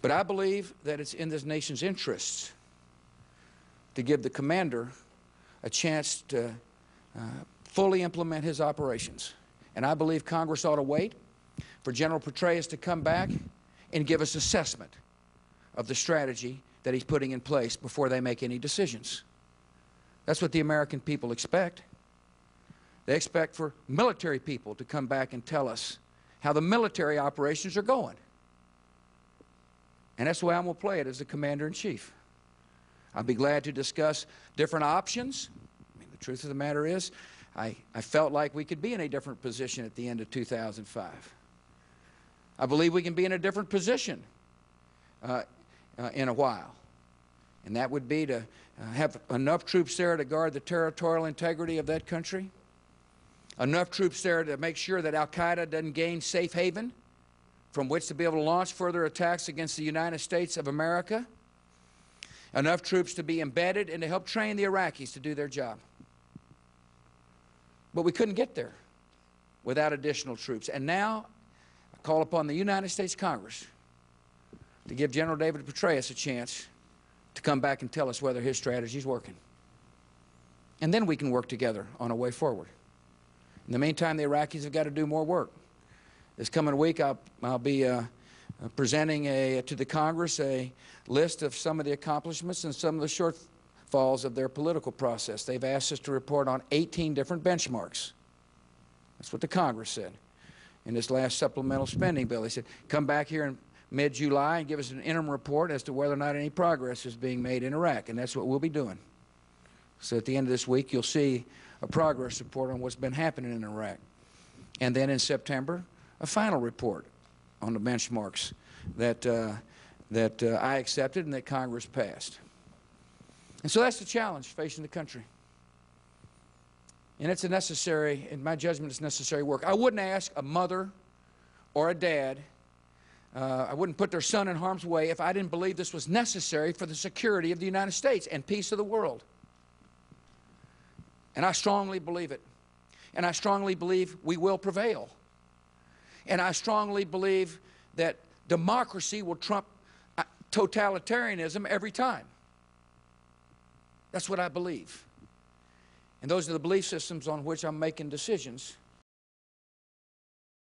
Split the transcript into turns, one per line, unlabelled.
But I believe that it's in this nation's interests to give the commander a chance to fully implement his operations. And I believe Congress ought to wait for General Petraeus to come back and give us assessment of the strategy that he's putting in place before they make any decisions. That's what the American people expect. They expect for military people to come back and tell us how the military operations are going. And that's the way I'm going to play it as the Commander-in-Chief. I'll be glad to discuss different options. I mean, the truth of the matter is, I felt like we could be in a different position at the end of 2005. I believe we can be in a different position in a while. And that would be to have enough troops there to guard the territorial integrity of that country, enough troops there to make sure that al-Qaeda doesn't gain safe haven from which to be able to launch further attacks against the United States of America, enough troops to be embedded and to help train the Iraqis to do their job. But we couldn't get there without additional troops. And now I call upon the United States Congress to give General David Petraeus a chance to come back and tell us whether his strategy is working. And then we can work together on a way forward. In the meantime, the Iraqis have got to do more work. This coming week, I'll be presenting to the Congress a list of some of the accomplishments and some of the shortfalls of their political process. They've asked us to report on 18 different benchmarks. That's what the Congress said in this last supplemental spending bill. They said, come back here in mid-July and give us an interim report as to whether or not any progress is being made in Iraq, and that's what we'll be doing. So at the end of this week, you'll see a progress report on what's been happening in Iraq. And then in September, a final report on the benchmarks that I accepted and that Congress passed. And so that's the challenge facing the country. And it's a necessary, in my judgment, it's necessary work. I wouldn't ask a mother or a dad, I wouldn't put their son in harm's way if I didn't believe this was necessary for the security of the United States and peace of the world. And I strongly believe it. And I strongly believe we will prevail. And I strongly believe that democracy will trump totalitarianism every time. That's what I believe. And those are the belief systems on which I'm making decisions